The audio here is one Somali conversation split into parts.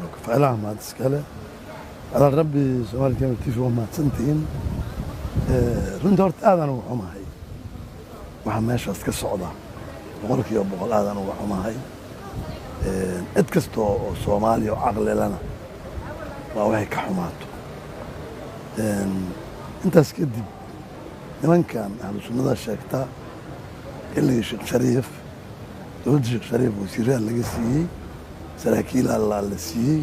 فعلا مع السكالة على ربي سؤال كان كيف هو مع سنتين رندورت آذان وحماهي وحماش أسك الصعدة بقولك يا بقول آذان وحماهي اتكستو صومالي وعقل لنا وهي كحماته انت اسكدي لمن كان أهل السنة الشيكتا اللي شيخ شريف دولد شيخ شريف وسيرها اللي قسيه سراكيل الله اللي سيه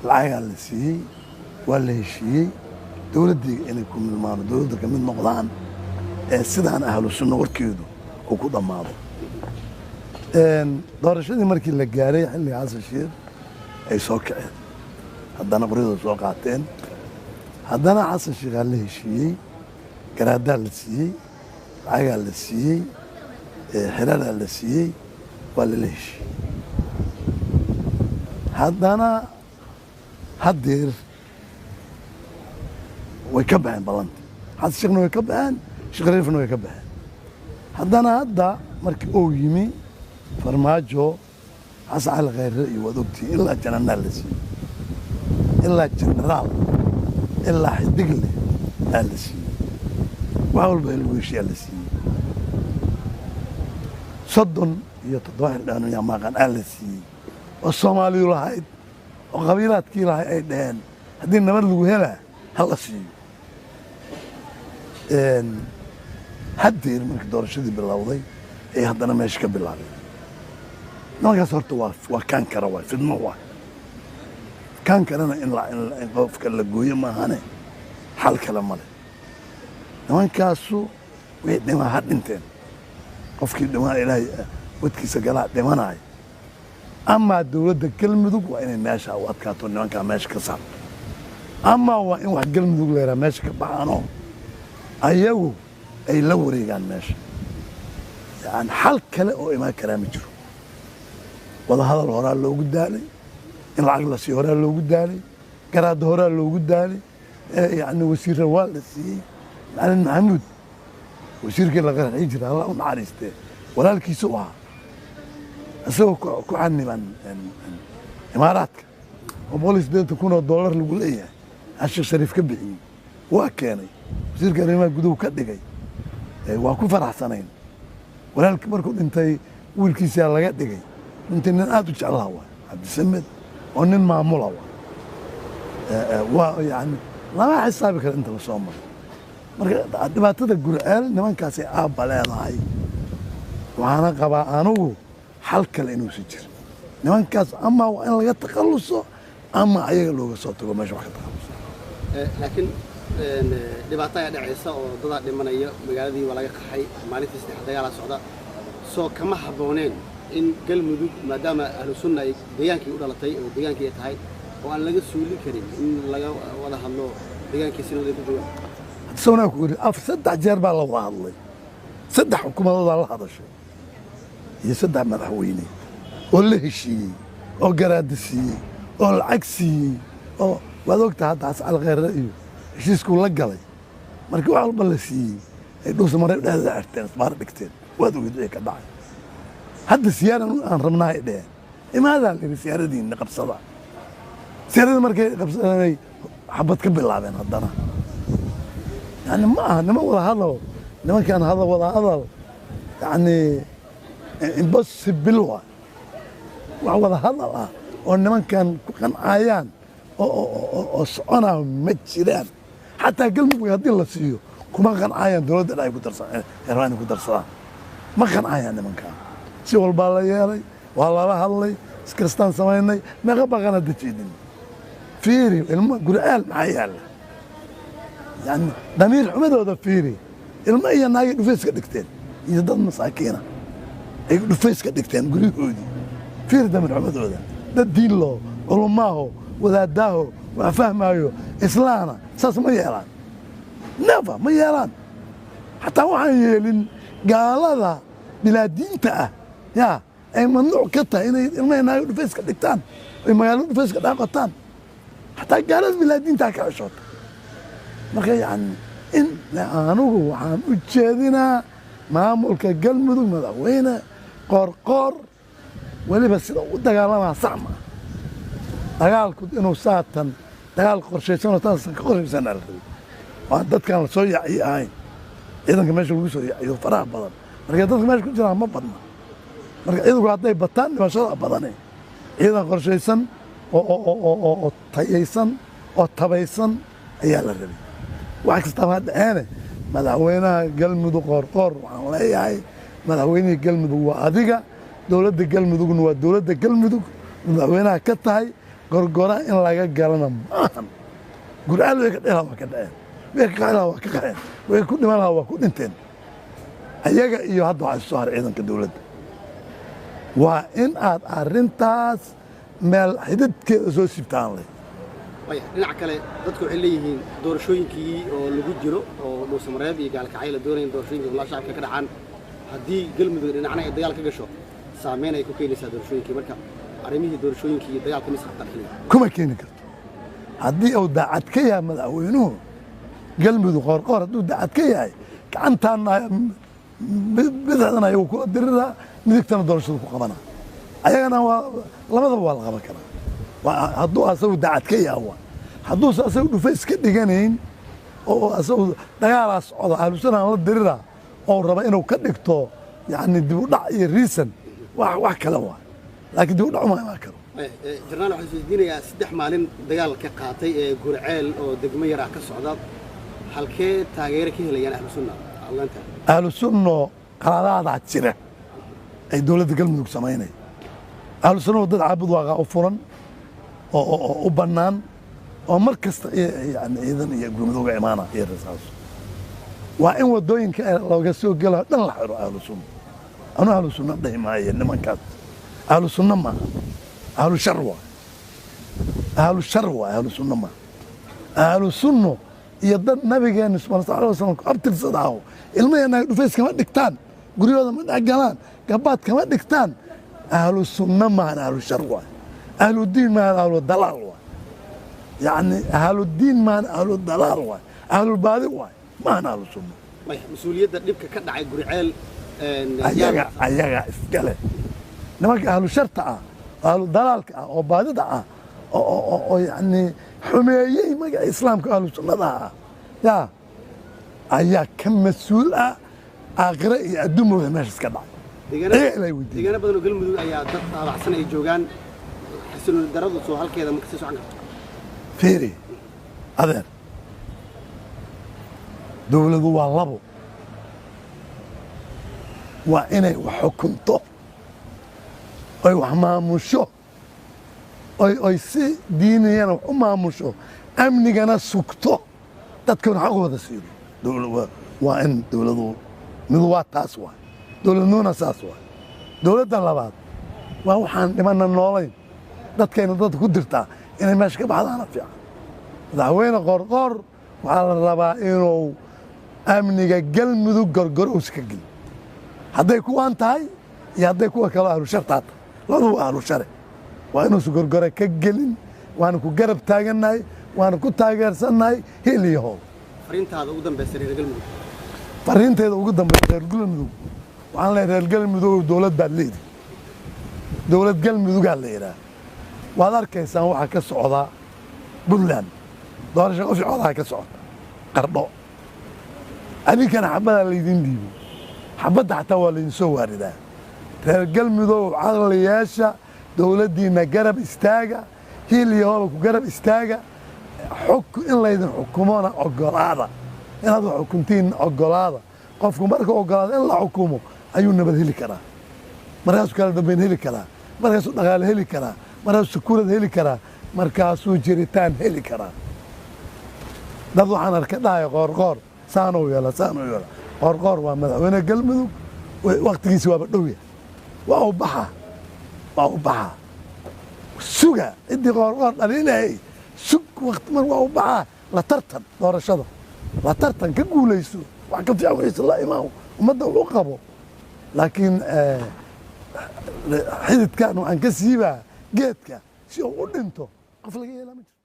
العيال اللي سيه واللي هشيه دولدي إن يكون المال دولد كمين نقضان سيدان أهل السنة وركيدو وكودا ماضو دورشدي markii la gaaray xilli casashir ay soo kaceen haddana qorido soo qaateen haddana casashir la heshiiyey garaada la siiyey lacag la siiyey xirada la siiyey waa la heshiiyey haddana hadeer way ka baxeen balanta casashirna way ka baxeen shaqreefna way ka baxeen haddana hadda markii uu yimi farmaajo xasan khayre iyo wadogti ilaa jananaal la siiyey ilaa jenaraal ilaa xidigle aa la siiyey wax walba lagu heshiiyaa la siiyey 37 xildhibaan yaa maqan aa la siiyey oo Soomaaliyu lahayd oo qabiilaadkii lahayd ay dhaheen haddii nabad lagu helaa ha la siiyo haddeer markii doorashadii bilowday ay haddana meesha ka bilaabeen نوعاً صرت واقف وكان كروي في الموضوع كان كرنا إن قف كلا جوية ما هني حال كلام ماله نوعاً كاسو ويد ما حد انتين قف كده ما إلهي وتكيس جلاد ده ما ناي أما الدولة كلمة دوك وين الناس أو أتكاتون نوعاً كماش كسر أما وين واحد كلمة دوك ليرا ماش كبعانو أيوه أي لو ريجان ماش يعني حال كلا أو ما كلام يجرو wada hadal horaa loogu daalay in lacag la siiyo horaa loogu daalay garaad horaa loogu daalay yani wasiir waa la siiyey macalin maxamuud wasiirkii la qarxi jiray Allah u naxariistay walaalkiisa u ahaa asagoo ku xaniban imaaraadka oo $180,000 lagu leeyahay ashir shariif ka bixiyey waa keenay wasiirka arrimaha guduhu ka dhigay waa ku faraxsanayn walaalkii markuu dhintay wiilkiisa laga dhigay انت ان ادو جعلها عبد السمد ونن معموله يعني لا حسابك انت وصومر marka dhibaatada gur'aal nimankaas ay aab leedahay waxaana qabaa anigu xal kale inuu si jiro nimankaas ama waa in laga takhaluso ama ayaga looga soo tago meesha wax ka takhaluso laakiin dhibaatada dhacaysa oo dad dhimanaya magaaladii waa laga qaxay maalintii saddex dagaal socda soo kama habooneen in galmudug maadaama ahlu sunna ay deegaankii u dhalatay oo deegaankii tahay oo aan laga suuli karin in laga wada hadlo deegaankii sinada ku jooga sawna ku yiri af saddex jeer baa la wada hadlay saddex xukuumadooda la hadashay iyo saddex madaxweyne oo la heshiiyey oo garaadisiyey oo lacag siiyey oo waad ogtahay hadda xasan khayre iyo heshiisku la galay markii wax walba la siiyey ay dhuusa maray dhahda arteen isbaar dhigteen waad ogtahay ka dhacay هذا السيارة أنا رمناها إيديه إما هذا اللي بالسيارة دي نقب صدا السيارة دي مركي قب صدا حبت كبل لعبين هدنا يعني ما ولا هذا لما كان هذا ولا هذا يعني بس بلوه ولا هذا وإنما كان عيان أو أنا متشرين حتى قلبه يهدي الله سيو كما كان عيان دولة لا يقدر صار إيران يقدر صار ما كان عيان لما كان si walbaa la yeelay waa lala hadlay iskastaan samaynay meeqa baqana dajidin fiiri ilmo gur'aal maxaa yaala yani damiir xumadooda fiiri ilmo iyo naagi dhufayska dhigteen iyo dad masaakiina ay dhufayska dhigteen gurigoodii fiiri damiir xumadooda dad diin loo culumaaho wadaadaaho wax fahmaayo islaana saas ma yeelaan nefa ma yeelaan xataa waxaan yeelin gaalada bilaa diinta ah يا أي ممنوع كتة إنه ينايو دفيس كدكتان ويميالو دفيس كداقتان حتى جالس بلادين تاكل عشوط مركي يعني إن لأنو عم أجدنا ما ملك الجلمدو مدوينه قرقر ولي بس لو دقالة مع صعمة dagaalku inuu saatan dagaal qorshaysan oo taasan ka qorshaysan la rabay waa dadkan la soo yaacay ahayn ciidanka meesha lagu soo yaaciyo faraha badan marka dadka meesha ku jiraan ma badna marka ciidanku hadday bataan dhimashada badane ciidan qorshaysan oo tayaysan oo tabaysan ayaa la rabay wax kastaba ha dhaceene madaxweynaha galmudug qoorqoor waxaan leeyahay madaxweynihii galmudug waa adiga dowladda galmudugna waa dowladda galmudug madaxweynaha ka tahay gorgora in laga galana maahan gurcaal way ka dhela waa ka dhaceen way ka qaxeen waa ka qaxeen way ku dhiman lahaa waa ku dhinteen ayaga iyo hadda waxaa soo haray ciidanka dowladda waa in aad arrintaas meel xididkeeda soo sibtaan leh dhinaca kale dadku waxay leeyihiin doorashooyinkii oo lagu jiro oo dhuusamareeb iyo gaalkacay la doonayeen doorashooyinka golaha shacabka ka dhacaan haddii galmudug dhinacna ay dagaal ka gasho saameyn ay ku keenaysaa doorashooyinkii marka arrimihii doorashooyinkii iyo dagaalka mis khatarxinaya kuma keeni karto haddii uu daacad ka yahay madaxweynuhu galmudug qoorqoor hadduu daacad ka yahay gacantaana bidixdan ayagu kula diriraa midigtana doorashadu ku qabanaa ayagana waa labadaba waa la qaban karaa hadduu asagu daacad ka yahay hadduusa asagu dhufa iska dhiganayn oo asagu dagaalaa socda ahlusunaan la diriraa oo raba inuu ka dhigto yani dib u dhac iyo riisan wax kale waa laakiin dib u dhac uma imaan karo jarnaal waxaan isweydiinayaa 3 maalin dagaal ka qaatay ee gurceel oo degmo yar ah ka socda halkee taageero ka helayaan ahlu sunna allaanta ahlu sunno qaladaada jira ay dowladda galmudug samaynay ahlu sunno dad caabud waaqa u furan oo u bannaan oo mar kasta yani ciidan iyo gurmudug imaana iyo rasaas waa in wadooyinka looga soo galo dhan la xiro ahlu sunno anu ahlu sunno dhaymaaya nimankaas ahlu sunno ma ahlu sharwa ahlu sunno ma ahlu sunno iyo dad nabigeena sallallahu alayhi wasallam abtirsadaaho ilmaheena dhufays kama dhigtaan guryooda ma dhagalaan gabaad kama dhigtaan ahlu sunno ma ahlu sharwa ahlu diin ma ahlu dalal wa yani ahlu diin ma ahlu dalal wa ahlu baadi wa ma ahlu sunno mas'uuliyadda dhibka ka dhacay gurceel ayaga iskale nimanka ahlu sharta ah ahlu dalaalka ah oo baadida ah oo yani xumeeyey magaca islaamka ahlu sunnada ah yaa ayaa ka mas-uul ah aakhire iyo adduummooda meesha iska dhacay deegaano badan oo galmudug ayaa dad taabacsan ay joogaan xasilooni daradu soo halkeeda marka sii socon karto fiiri adeer dowladu waa labo waa inay wax xukunto oy wax maamusho oy si diiniyana wax u maamusho amnigana sugto dadkuna xaqooda siido waa in dowladu midu waa taas waay dowladnimona saas waay dowladdan labaad waa waxaan dhimana noolayn dadkayna dadka ku dirtaa inay meesha ka baxdaana fiican madaxweyne qoorqoor waxaa la rabaa inuu amniga galmudug gorgorowsi ka geliyo hadday kuwaan tahay iyo hadday kuwa kaloo ahlu shartaa tahay labadu waa ahlu share waa inuusan gorgore ka gelin waana ku garab taagannahay waana ku taageersannahay hil iyo hoob fariintaada ugu dambaysa reer galmudug fariinteeda ugu dambaysa reer galmudug waxaan leeyahay reer galmudug dowlad baad leedahay dowlad galmudugaa la yidhaah waad arkaysaan waxaa ka socdaa puntland doorasho qof coodaha ka socota qardho adinkana xabbadaa laydin dhiibo xabadda xataa waa laydin soo waaridaa reer galmudug caqliyaasha dowladdiinna garab istaaga hiil iyo hooba ku garab istaaga in laydin xukumona ogolaada inaad wax xukuntiin ogolaada qofku marka ogolaada in la xukumo ayuu nabad heli karaa markaasuu kala dambayn heli karaa markaasuu dhaqaale heli karaa markaasuu sakuurad heli karaa markaasuu jiritaan heli karaa dad waxaan arka dhahaya qoorqoor saanuu yeela qoorqoor waa madaxweyne galmudug waktigiisi waaba dhowya waa u baxaa suga ciddii qoorqoor dhaliilahey sug waqti mar waa u baxaa la tartan doorashada la tartan ka guulayso wax ka fiican wayse la imaamo ummadda wuxuu qabo laakiin xididkan waxaan ka siibaa geedka si uu u dhinto qof laga yeelaa ma jiro